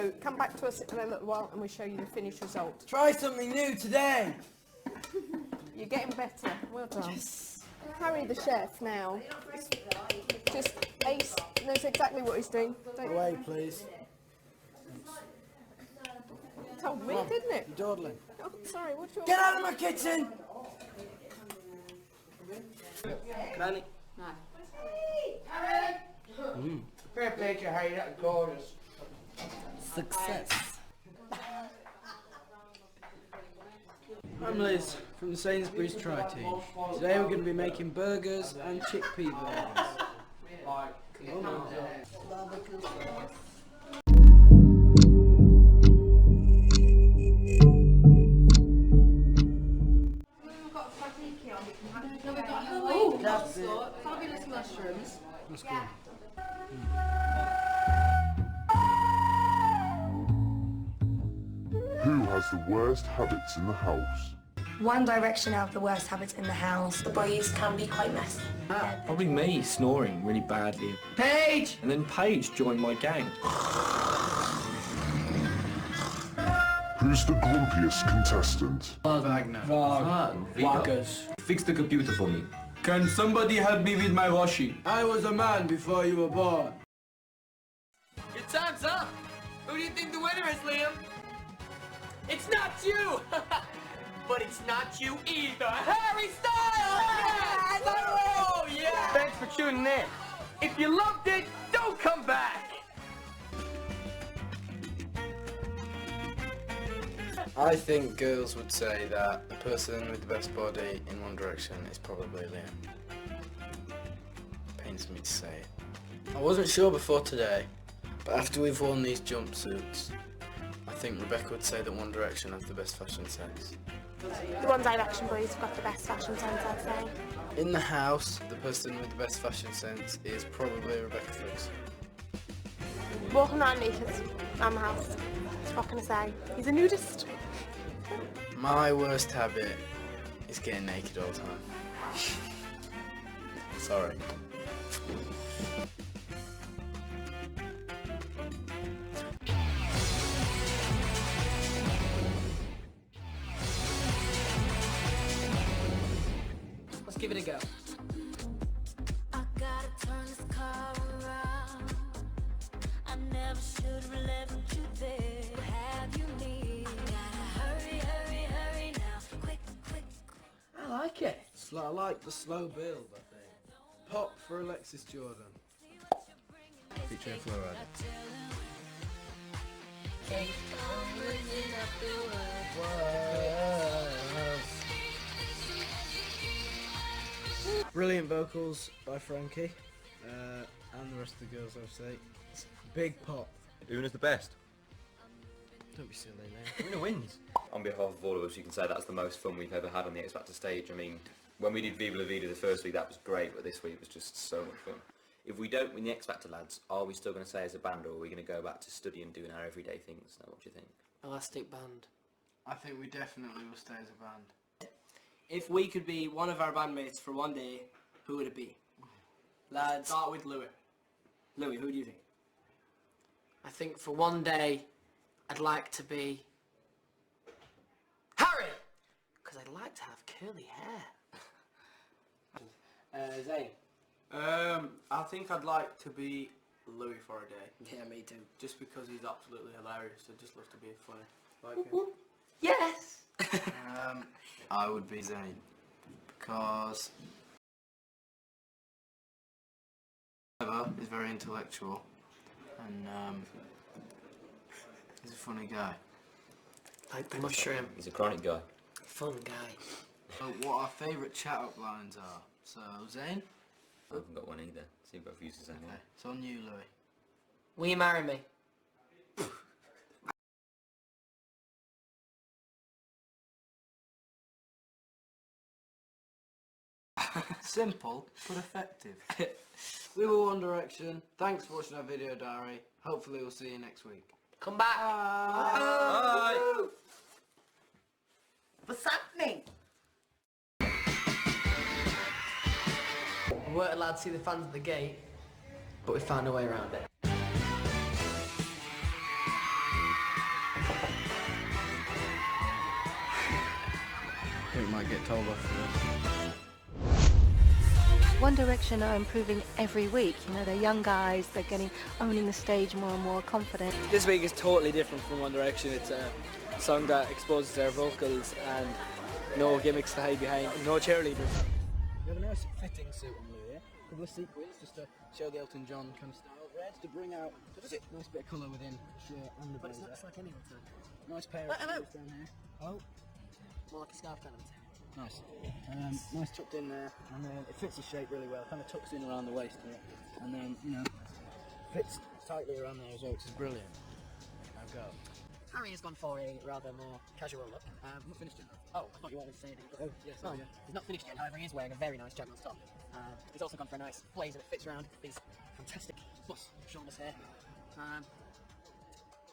So come back to us in a little while and we'll show you the finished result. Try something new today. You're getting better. Well done. Yes. Harry, the chef, now. Just Ace knows exactly what he's doing. Don't you? Away, please. Told me, didn't it? You're dawdling. Oh, sorry. What's your? Get out of my kitchen! Granny. No. Fair play to you, Harry. That's gorgeous. Success. I'm Liz from the Sainsbury's Try team. Today we're going to be making burgers and chickpea burgers. Come on. That's it. Fabulous mushrooms. Let's go. Who has the worst habits in the house? One Direction have the worst habits in the house. The boys can be quite messy. Probably me, snoring really badly. Paige! And then Paige joined my gang. Who's the grumpiest contestant? Wagner. Vargas. Fix the computer for me. Can somebody help me with my washing? I was a man before you were born. Your time's up! Who do you think the winner is, Liam? It's not you! But it's not you either! Harry Styles! Yes! Oh, yeah! Thanks for tuning in. If you loved it, don't come back! I think girls would say that the person with the best body in One Direction is probably Liam. Pains me to say it. I wasn't sure before today, but after we've worn these jumpsuits, I think Rebecca would say that One Direction has the best fashion sense. The One Direction boys have got the best fashion sense, I'd say. In the house, the person with the best fashion sense is probably Rebecca Ferguson. Walking around naked around the house. What can I say? He's a nudist. My worst habit is getting naked all the time. Sorry. Let's give it a go. I gotta turn this car around. I never should have left you there. Have you need? Gotta hurry, hurry, hurry now. Quick, quick. I like it. I like the slow build, I think. Pop for Alexis Jordan. Featuring Fluoride. Brilliant vocals by Frankie, and the rest of the girls, obviously. It's big pop. Una's the best. Don't be silly, man. Una wins. On behalf of all of us, you can say that's the most fun we've ever had on the X Factor stage. I mean, when we did Viva La Vida the first week, that was great, but this week was just so much fun. If we don't win the X Factor, lads, are we still going to stay as a band, or are we going to go back to studying and doing our everyday things? Now, what do you think? Elastic band. I think we definitely will stay as a band. If we could be one of our bandmates for one day, who would it be? Lads. Start with Louis. Louis, who do you think? I think for one day, I'd like to be Harry! Because I'd like to have curly hair. Zane. I think I'd like to be Louis for a day. Yeah, me too. Just because he's absolutely hilarious. I just love to be funny. Like him. Yes! I would be Zayn, because he's very intellectual and he's a funny guy. Like the mushroom. He's a chronic guy. Fun guy. So what our favourite chat-up lines are. So, Zayn? I haven't got one either. See if both uses anyone. Okay, it's on you, Louis. Will you marry me? Simple, but effective. We were One Direction. Thanks for watching our video diary. Hopefully we'll see you next week. Come back! Bye! What's happening? We weren't allowed to see the fans at the gate, but we found a way around it. might get told off for this. One Direction are improving every week. You know, they're young guys, they're owning the stage more and more confident. This week is totally different from One Direction. It's a song that exposes their vocals and no gimmicks to hide behind, no cheerleaders. We have a nice fitting suit on Lou here. A couple of sequins just to show the Elton John kind of style. Red to bring out a nice bit of colour within the shirt and the blazer. It's like any other. Nice pair of shoes down here. Oh. More like a scarf kind of thing. Nice. Nice tucked in there, and then it fits his shape really well. Kind of tucks in around the waist here, and then, you know, fits tightly around there as well, which is brilliant. Now go. Harry has gone for a rather more casual look. Not finished yet. Oh, I thought you wanted to say that. Oh, yes, Oh, yeah. he's not finished yet, however, he is wearing a very nice Jaguar top. He's also gone for a nice blazer that fits around his fantastic bust shoulders here.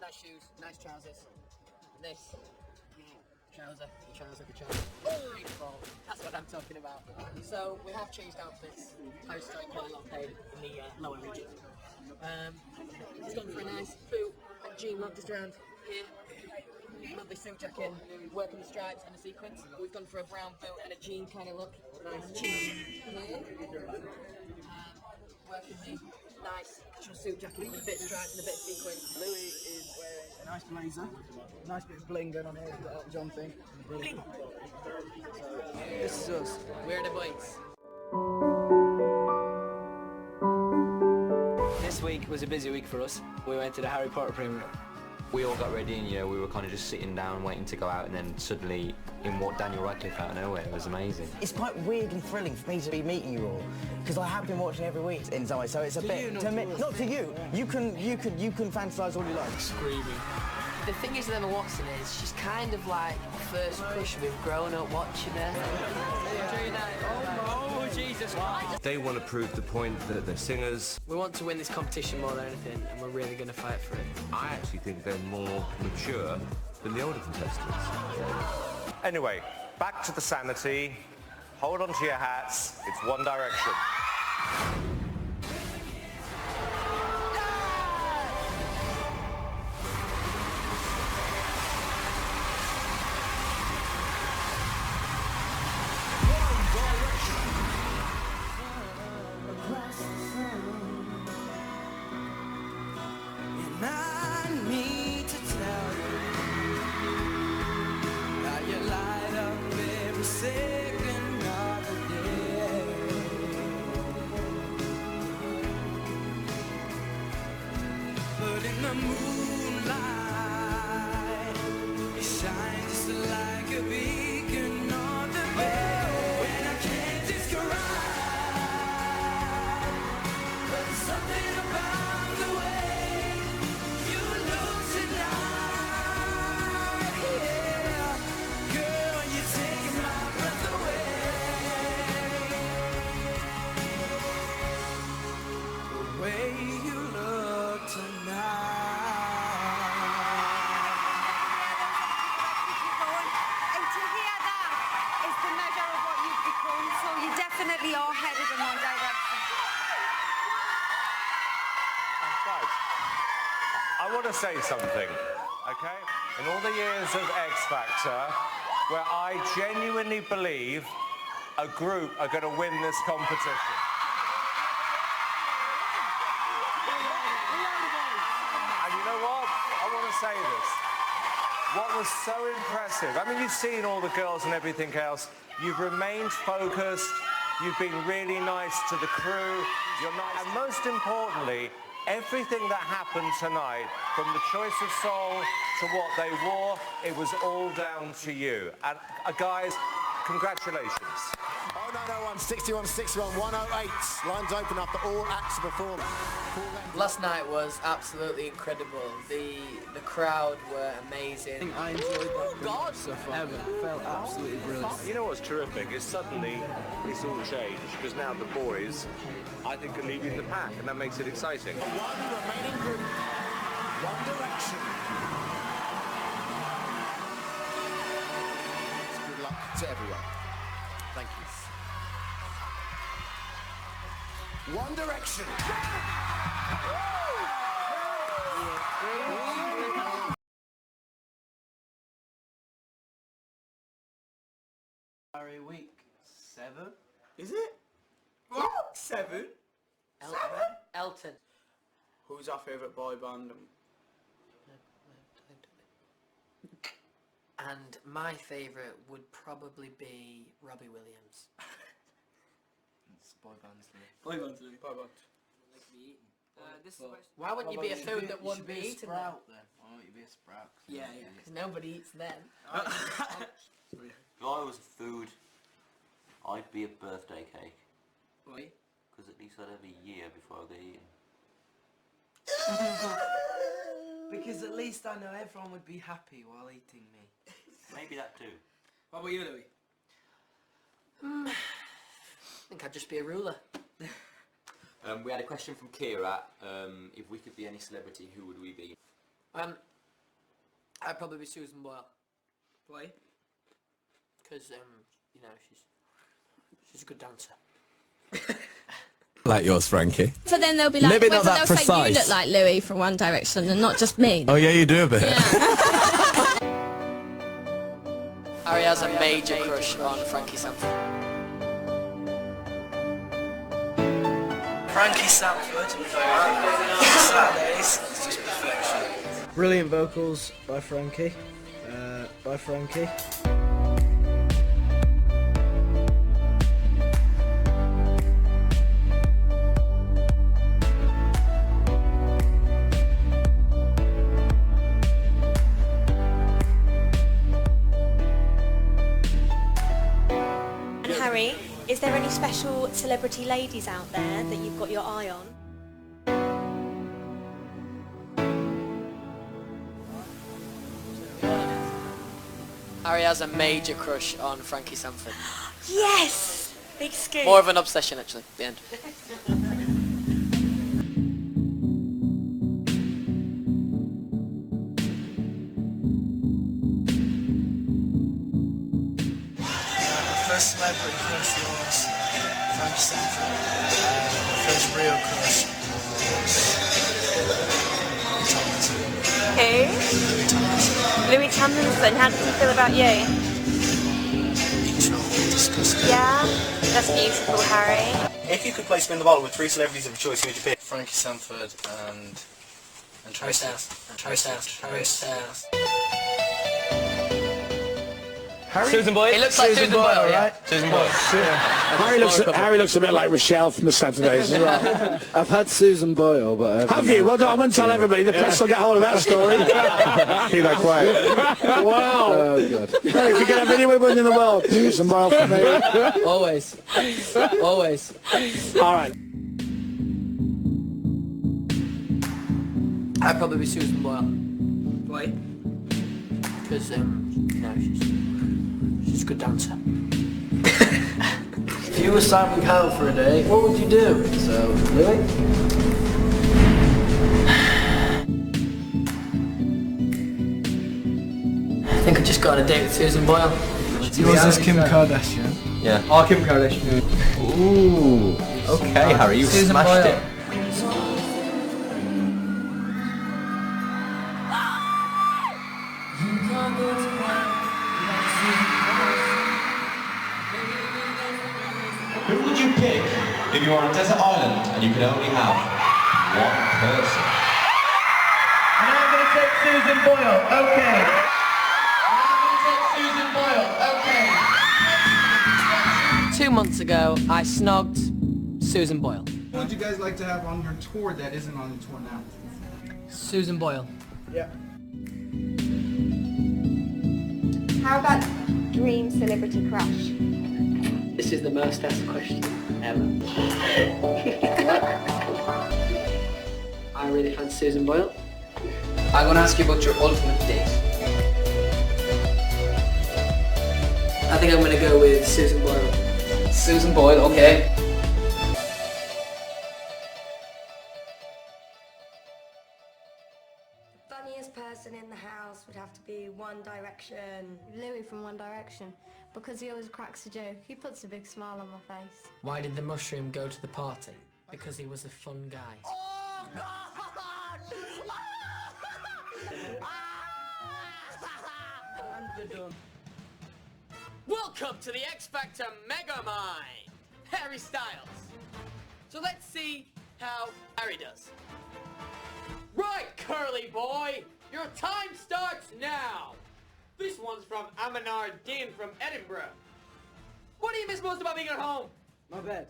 Nice shoes, nice trousers. And this trouser. Beautiful. That's what I'm talking about. So we have changed outfits. Harry's starting quite a lot of pain in the lower region. He's gone for a nice boot and jean look just around here. Lovely suit jacket, working the stripes and the sequins. We've gone for a brown boot and a jean kind of look. Nice jean here. Working the nice casual suit jacket with a bit of stripes and a bit of sequins. Louis is wearing a nice blazer, a nice bit of bling going on here with the Elton John thing. Brilliant. So, this is us. We're the boys. This week was a busy week for us. We went to the Harry Potter premiere. We all got ready and, you know, we were kind of just sitting down waiting to go out, and then suddenly in walked Daniel Radcliffe out of nowhere. It was amazing. It's quite weirdly thrilling for me to be meeting you all, because I have been watching every week in some way, so it's a bit... Not to you. You can fantasise all you like. Screaming. The thing is with Emma Watson is she's kind of like first crush we've grown up watching her. Oh, Jesus Christ. They want to prove the point that they're singers. We want to win this competition more than anything, and we're really going to fight for it. I actually think they're more mature than the older contestants. Anyway, back to the sanity. Hold on to your hats. It's One Direction. I want to say something, okay? In all the years of X Factor, where I genuinely believe a group are going to win this competition. And you know what? I want to say this. What was so impressive, I mean, you've seen all the girls and everything else. You've remained focused. You've been really nice to the crew. You're nice. And most importantly, everything that happened tonight, from the choice of song to what they wore, it was all down to you. And guys, congratulations. Oh, no, 61, 61, 108. Lines open after all acts are performed. Last night was absolutely incredible. The crowd were amazing. I enjoyed that so far. Ever. Felt absolutely brilliant. You know what's terrific is suddenly it's all changed, because now the boys, I think, are leading the pack, and that makes it exciting. One remaining group, One Direction. Good luck to everyone. Thank you. One Direction. Harry week 7. Is it? What? 7? Elton. Who's our favourite boy band? And my favourite would probably be Robbie Williams. It's boy bands. Boy bands, Louis. Boy bands. Why wouldn't you be a food that wouldn't be eaten then? Sprout then. Why don't you be a sprout? Yeah, because nobody eats them. If I was a food, I'd be a birthday cake. Why? Because at least I'd have a year before I get eaten. Because at least I know everyone would be happy while eating me. Maybe that too. What about you, Louis? I think I'd just be a ruler. We had a question from Kira. If we could be any celebrity, who would we be? I'd probably be Susan Boyle. Why? Because, you know, she's a good dancer. Like yours, Frankie. So then they'll be like, Maybe well, not they'll that say you precise. look like Louis from One Direction and not just me. Oh yeah, you do a bit. Harry has a major crush on Frankie Sanford. Frankie Sanford. Saturdays. It's just perfection. Brilliant vocals by Frankie. And Harry, is there any special celebrity ladies out there that you've got your eye on? Harry has a major crush on Frankie Sanford. Yes! Big scoop. More of an obsession, actually, at the end. First celebrity crush was Frankie Sanford. First real crush was Who? Louis Tomlinson. How does he feel about you? Yeah? That's beautiful, Harry. If you could play spin the bottle with 3 celebrities of your choice, who would you pick? Frankie Sanford and Harry Styles. Harry Styles. Susan Boyle. He looks like Susan Boyle, yeah. Right? Susan Boyle. Harry looks a bit like Rochelle from the Saturdays as well. I've had Susan Boyle, but Have you? Well, I won't tell everybody. The press will get hold of that story. Keep that quiet. Wow. Oh, God. Hey, if you get a video winner in the world, Susan Boyle for me. Always. Always. All right. I'd probably be Susan Boyle. Why? Because, you know, she's a good dancer. If you were Simon Cowell for a day, what would you do? So, Louis? I think I just got on a date with Susan Boyle. Was this Kim Kardashian? Yeah. Oh, Kim Kardashian. Ooh. Okay, Harry, you Susan smashed Boyle. it. Who would you pick if you were on a desert island and you could only have one person? And I'm going to take Susan Boyle, okay. And I'm going to take Susan Boyle, okay. 2 months ago, I snogged Susan Boyle. Who would you guys like to have on your tour that isn't on the tour now? Susan Boyle. Yeah. How about dream celebrity crush? This is the most asked question ever. I really fancy Susan Boyle. I'm going to ask you about your ultimate date. I think I'm going to go with Susan Boyle. Susan Boyle, okay. The funniest person in the house would have to be One Direction. Louis from One Direction. Because he always cracks a joke. He puts a big smile on my face. Why did the mushroom go to the party? Because he was a fun guy. Oh, God! And we're done. Welcome to the X Factor Megamind, Harry Styles. So let's see how Harry does. Right, curly boy, your time starts now. This one's from Aminar Dean from Edinburgh. What do you miss most about being at home? My bed.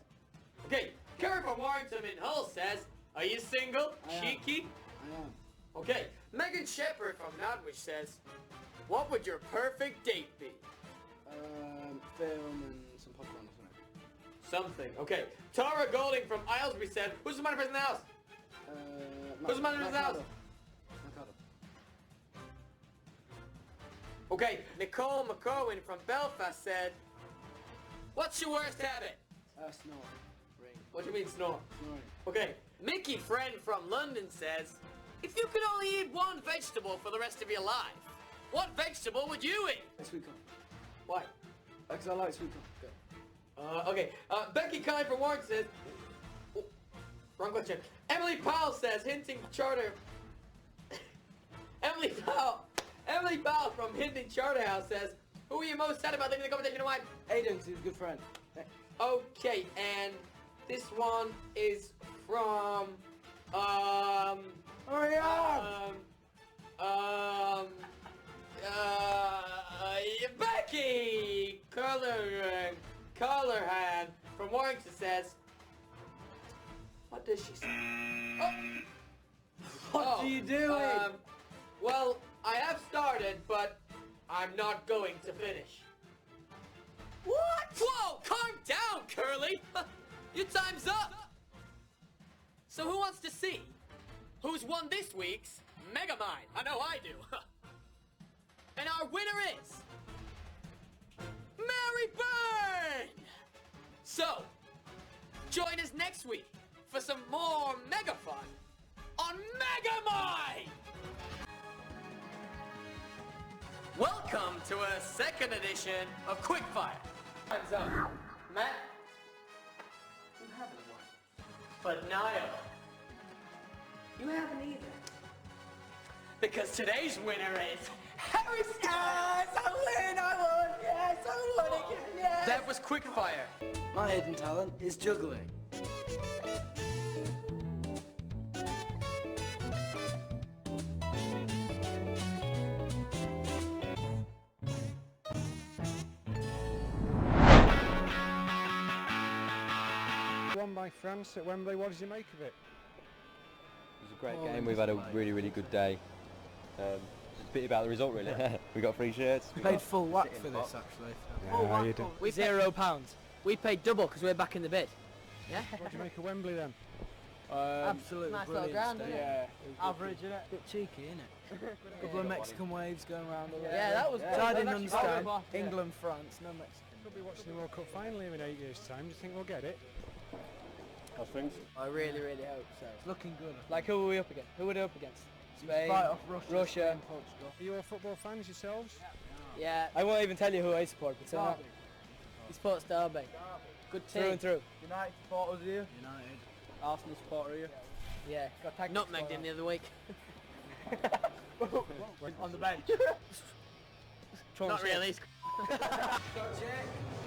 Okay, Kerry from Warrington in Hull says, are you single? Cheeky? I am. Okay, Megan Shepherd from Nodwich says, what would your perfect date be? Film and some popcorn or something. Something. Okay, Tara Golding from Islesbury said, who's the man person in the house? Who's the man in the house? Okay, Nicole McCowan from Belfast said, what's your worst habit? Snore. Ring. What do you mean snore? Snoring. Okay, Mickey Friend from London says, if you could only eat one vegetable for the rest of your life, what vegetable would you eat? Sweet corn. Why? Because I like sweet corn. Okay, Becky Kine from Warren says, oh, wrong question. Emily Powell says, hinting charter. Emily Powell from Hinton Charterhouse says, who are you most sad about leaving the competition and why? Aiden, because he's a good friend. Okay, and this one is from, Hurry up! Becky Collarhan from Warrington says, what does she say? What are you doing? Well, I have started, but I'm not going to finish. What? Whoa, calm down, Curly. Your time's up. So who wants to see who's won this week's Megamind? I know I do. And our winner is Mary Byrne! So, join us next week for some more mega fun on Megamind! Welcome to a second edition of Quickfire. Time's up. Matt, you haven't won. But Niall, you haven't either. Because today's winner is Harry Styles! I win! I won! Yes, I won again! Yes! That was Quickfire. My hidden talent is juggling. Won by France at Wembley. What did you make of it? It was a great game. We've had a really, really good day. Just a bit about the result, really. We got free shirts. We paid full whack for this, actually. Yeah, you did. We £0. We paid double because we're back in the bid. Yeah. What do you make of Wembley then? Absolutely nice little brilliant ground, stadium. isn't it? Average, isn't it? Bit cheeky, isn't it? A couple of Mexican waves going around. Yeah, that was. Which I didn't understand. England, France, no Mexican. We'll be watching the World Cup final in 8 years' time. Do you think we'll get it? I think. I really, really hope so. It's looking good. Like, who are we up against? Who are we up against? Spain, Fight off Russia. Spain, Portugal. Are you all football fans yourselves? Yeah. I won't even tell you who I support, but Derby. he supports Derby. Good team. Through and through. United supporters, are you? United. Arsenal supporter, are you? Yeah. Got tagged Nutmegged in the other week. on the bench. Not really. Check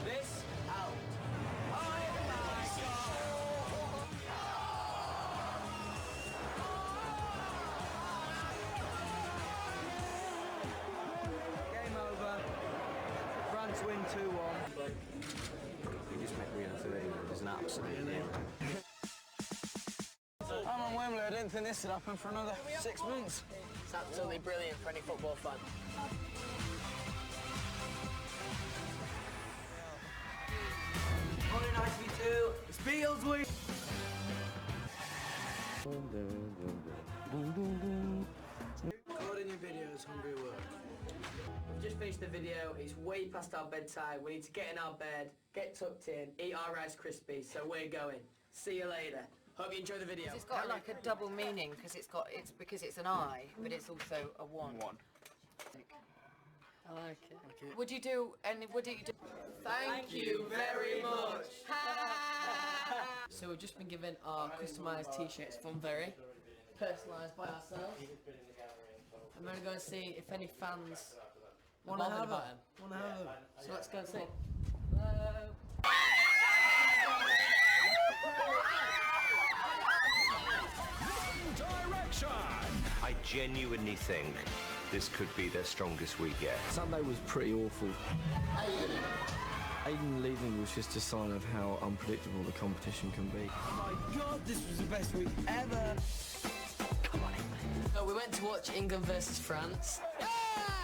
this out. Game over. France win 2-1. You just make me answer it. It's an absolute nil. I'm on Wembley. I didn't think this would happen for another 6 months. It's absolutely brilliant for any football fan. Morning, ITV2. It's Beals week. Recording your videos, hungry work. We've just finished the video. It's way past our bedtime. We need to get in our bed, get tucked in, eat our Rice Krispies. So we're going. See you later. Hope you enjoy the video. It's got like a double meaning because it's because it's an I, but it's also a one. I like it. Would you do Thank you very much. So we've just been given our customised t-shirts from Very, personalised by ourselves. I'm going to go and see if any fans Wanna bottom have button. it? Wanna have it? So let's go and see. Direction! I genuinely think this could be their strongest week yet. Sunday was pretty awful. Aiden leaving was just a sign of how unpredictable the competition can be. Oh my god, this was the best week ever! So we went to watch England versus France.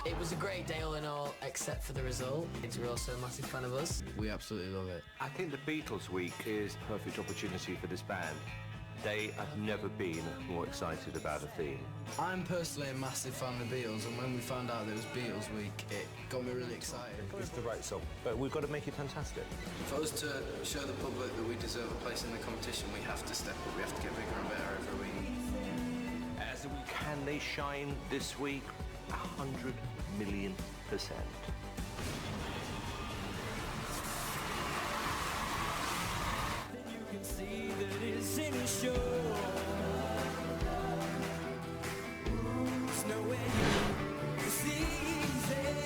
It was a great day all in all, except for the result. Kids were also a massive fan of us. We absolutely love it. I think the Beatles week is a perfect opportunity for this band. They have never been more excited about a theme. I'm personally a massive fan of the Beatles, and when we found out that it was Beatles week, it got me really excited. It's the right song, but we've got to make it fantastic. For us to show the public that we deserve a place in the competition, we have to step up, we have to get bigger and better every week. Can they shine this week? 100 million%. You can see that it's in a show. There's no way you see it.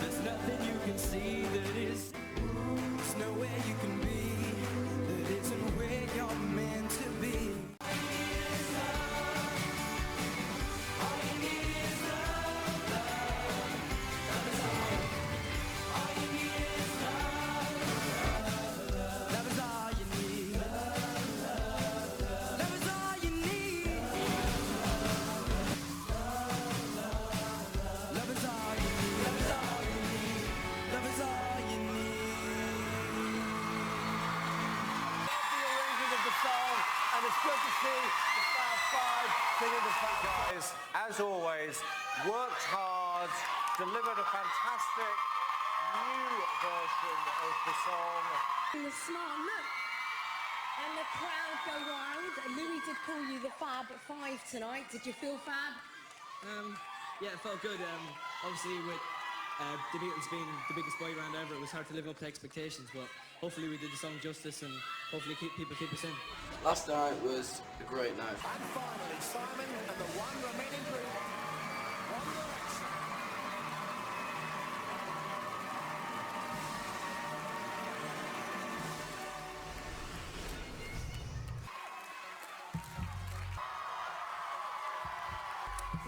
There's nothing you can see that is. There's nowhere you can be that isn't where you're meant to be. And it's good to see the Fab Five singing the Fab guys. As always, worked hard, delivered a fantastic new version of the song. The smart look. And the crowd go wild. Louis did call you the Fab Five tonight. Did you feel fab? Yeah, it felt good. Obviously, with the Beatles being the biggest boy band ever, it was hard to live up to expectations, but hopefully we did the song justice and hopefully people keep us in. Last night was a great night. And finally, Simon and the one remaining group.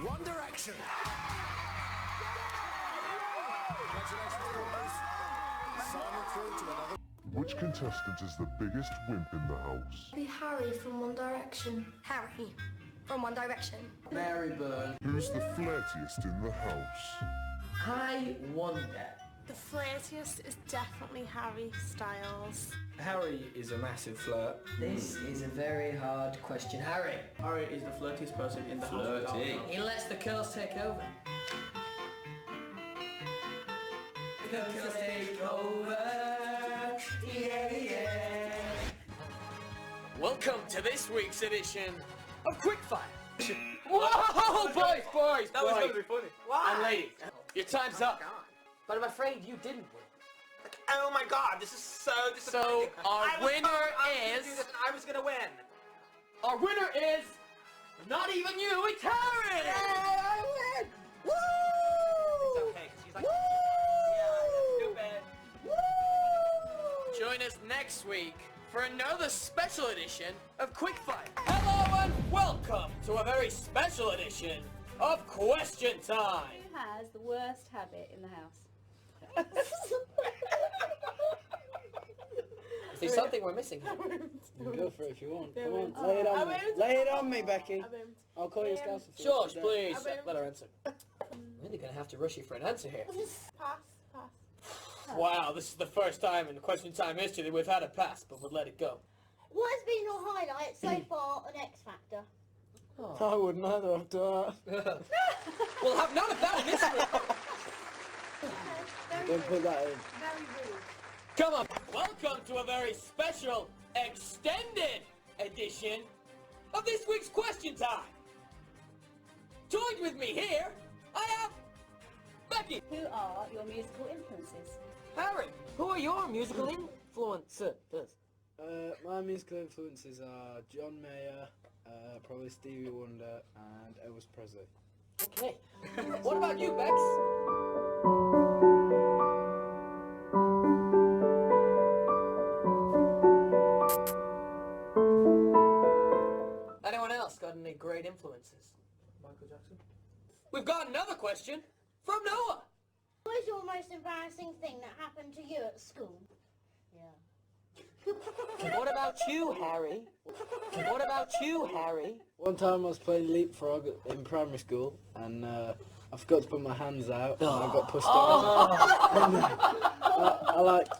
One Direction. One Direction. Congratulations, boys. Simon through to another. Which contestant is the biggest wimp in the house? Be Harry from One Direction. Harry from One Direction. Mary Byrne. Who's the flirtiest in the house? I wonder. The flirtiest is definitely Harry Styles. Harry is a massive flirt. This is a very hard question. Harry. Harry is the flirtiest person in the house. He lets the girls take over. The girls take over. Yeah, yeah. Welcome to this week's edition of Quickfire. Whoa, boys! That was going to be funny. Why? And ladies, your time's up. But I'm afraid you didn't win. Oh my God, this is so disappointing. So our winner is. I was going to win. Our winner is not even you. It's Harry. Yay, I win! Woo! It's okay, 'cause she's like, yeah, stupid. Woo! Join us next week for another special edition of Quickfire. Hello and welcome to a very special edition of Question Time. Who has the worst habit in the house? Is there something we're missing here? Go for it if you want. Come on, lay it on me. Lay it on me, Becky. I'll call you a scouser. George, please, let her answer. I'm really going to have to rush you for an answer here. Pass. Wow, this is the first time in Question Time history that we've had a pass, but we'll let it go. What has been your highlight so far on X Factor? I wouldn't either after that. We'll have none of that in this room. Don't put that in. Very rude. Come on. Welcome to a very special, extended edition of this week's Question Time. Joined with me here, I have Becky. Who are your musical influences? Harry, who are your musical influences? My musical influences are John Mayer, Probably Stevie Wonder and Elvis Presley. Okay. What about you, Bex? Anyone else got any great influences? Michael Jackson? We've got another question from Noah. What was your most embarrassing thing that happened to you at school? What about you, Harry? What about you, Harry? One time I was playing leapfrog in primary school and I forgot to put my hands out and I got pushed down.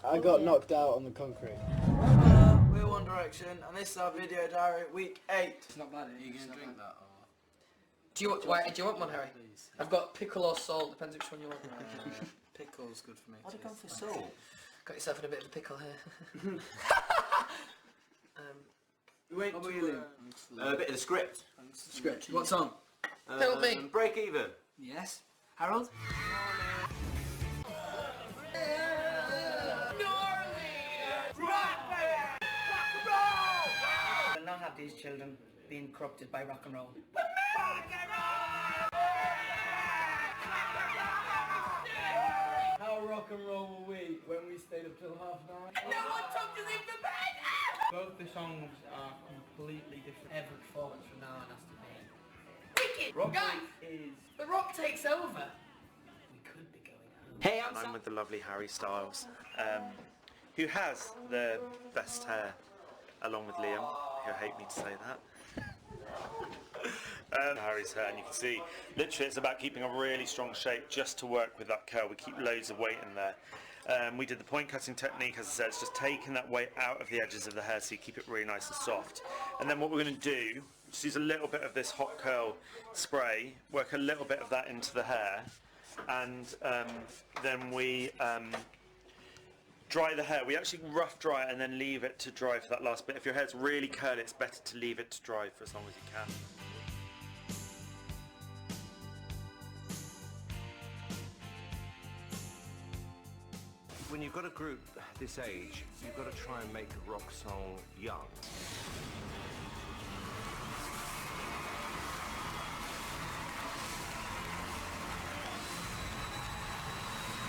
I got knocked out on the concrete. We're One Direction and this is our video diary week 8. It's not bad. Are you going to drink that? Or? Do you want one, Harry? Please. I've got pickle or salt, depends which one you want. Pickle's good for me. Why'd you go for salt? Got yourself in a bit of a pickle here. We went to a bit of the script. Script. What song? Help me. Break even. Yes. Harold? Will not have these children being corrupted by rock and roll. How rock and roll were we when we stayed up till 9:30? No one took to leave the bed! Both the songs are completely different. Every performance from now on has to be Wicked! Rock Guys! is... The Rock takes over. We could be going home. Hey, I'm with the lovely Harry Styles, who has the best hair, along with Liam. He'll hate me to say that. Harry's hair, and you can see, literally it's about keeping a really strong shape just to work with that curl. We keep loads of weight in there. We did the point cutting technique, as I said, it's just taking that weight out of the edges of the hair so you keep it really nice and soft. And then what we're going to do, just use a little bit of this hot curl spray, work a little bit of that into the hair, and then we dry the hair. We actually rough dry it and then leave it to dry for that last bit. If your hair's really curly, it's better to leave it to dry for as long as you can. When you've got a group this age, you've got to try and make a rock song young.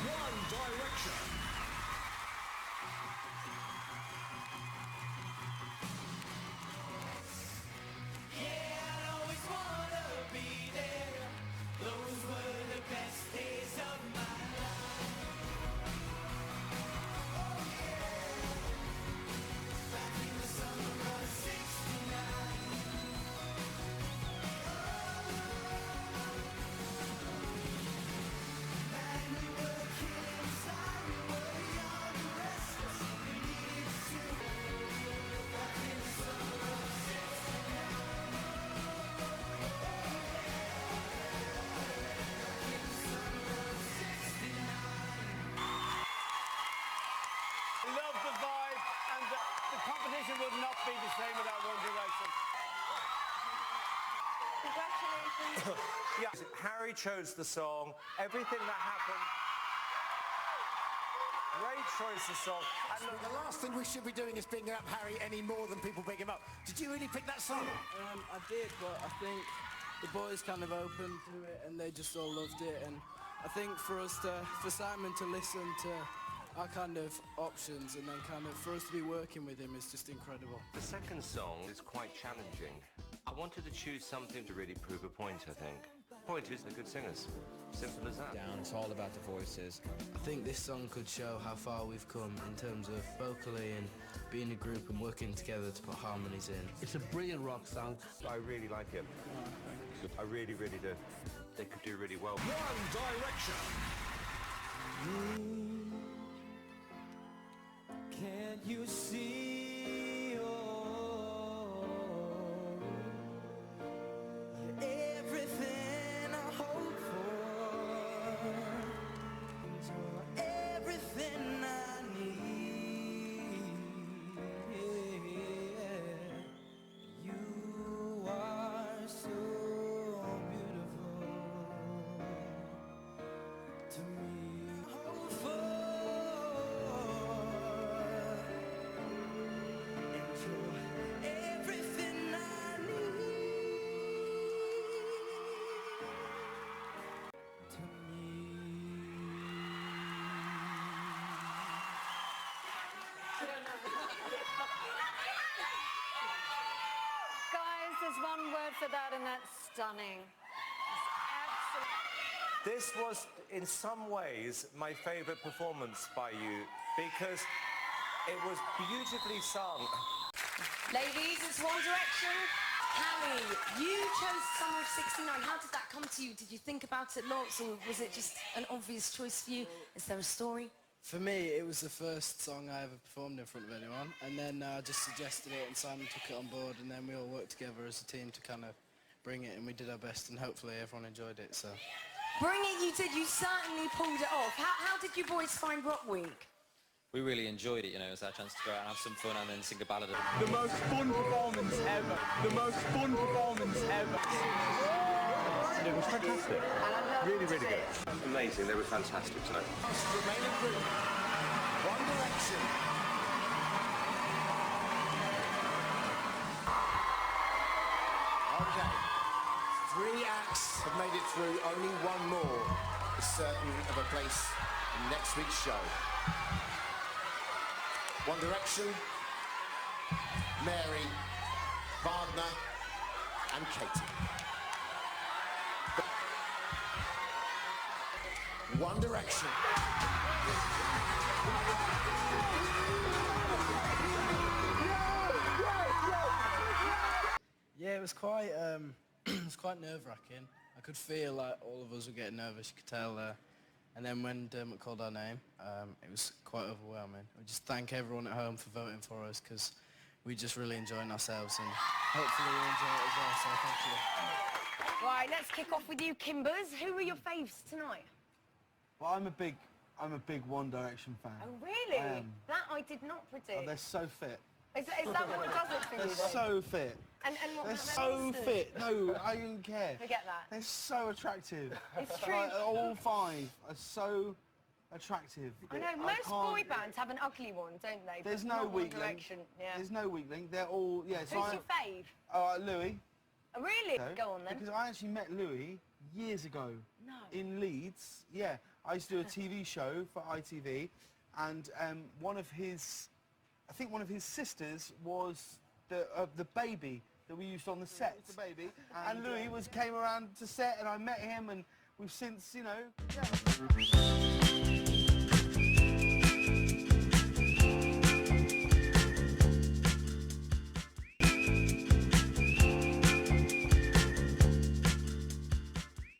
One Direction. Love the vibe, and the competition would not be the same without One Direction. Congratulations. Yeah, Harry chose the song. Everything that happened. Great choice of song. And The last thing we should be doing is bigging up Harry any more than people big him up. Did you really pick that song? I did, but I think the boys kind of opened to it and they just all loved it. And I think for Simon to listen to our kind of options and then kind of for us to be working with him is just incredible. The second song is quite challenging. I wanted to choose something to really prove a point, I think. Point is, they're good singers. Simple as that. It's all about the voices. I think this song could show how far we've come in terms of vocally and being a group and working together to put harmonies in. It's a brilliant rock song. I really like it. I really, really do. They could do really well. One Direction. Can't you see, you're everything I hope for, you're everything I need, you are so beautiful to me. Hope for Guys, there's one word for that, and that's stunning. This was, in some ways, my favourite performance by you because it was beautifully sung. Ladies, it's One Direction. Harry, you chose Summer of '69. How did that come to you? Did you think about it lots, or was it just an obvious choice for you? Is there a story? For me, it was the first song I ever performed in front of anyone, and then I just suggested it, and Simon took it on board, and then we all worked together as a team to kind of bring it, and we did our best, and hopefully everyone enjoyed it. So, Bring It, you did. You certainly pulled it off. How did you boys find Rock Week? We really enjoyed it, you know, it was our chance to go out and have some fun and then sing a ballad. The most fun performance ever. The most fun performance ever. It was fantastic. Really, really good. Amazing, they were fantastic tonight. Remaining group. One Direction. Okay. 3 acts have made it through. Only one more is certain of a place in next week's show. One Direction, Mary, Wagner, and Katie. One Direction. yeah, it was quite nerve-wracking. I could feel like all of us were getting nervous. You could tell there. And then when Dermot called our name, it was quite overwhelming. We just thank everyone at home for voting for us because we just really enjoying ourselves and hopefully you enjoy it as well, so thank you. Right, let's kick off with you, Kimbers. Who are your faves tonight? Well, I'm a big One Direction fan. Oh, really? I am. That I did not predict. Oh, they're so fit. Is that what does it for you? They're then? so fit. And what They're about so them? fit. No, I don't care. Forget that. They're so attractive. It's true. Like, all 5 are so attractive. I know, most boy bands have an ugly one, don't they? There's But no not One weak link. Direction. Yeah. There's no weak link. They're all, yeah. Who's your fave? Louis. Oh, really? So, Go on then. Because I actually met Louis years ago. No. In Leeds. Yeah. I used to do a TV show for ITV, and one of his sisters was the baby that we used on the set. It's the baby. And Louis came around to set, and I met him, and we've since, you know. Yeah.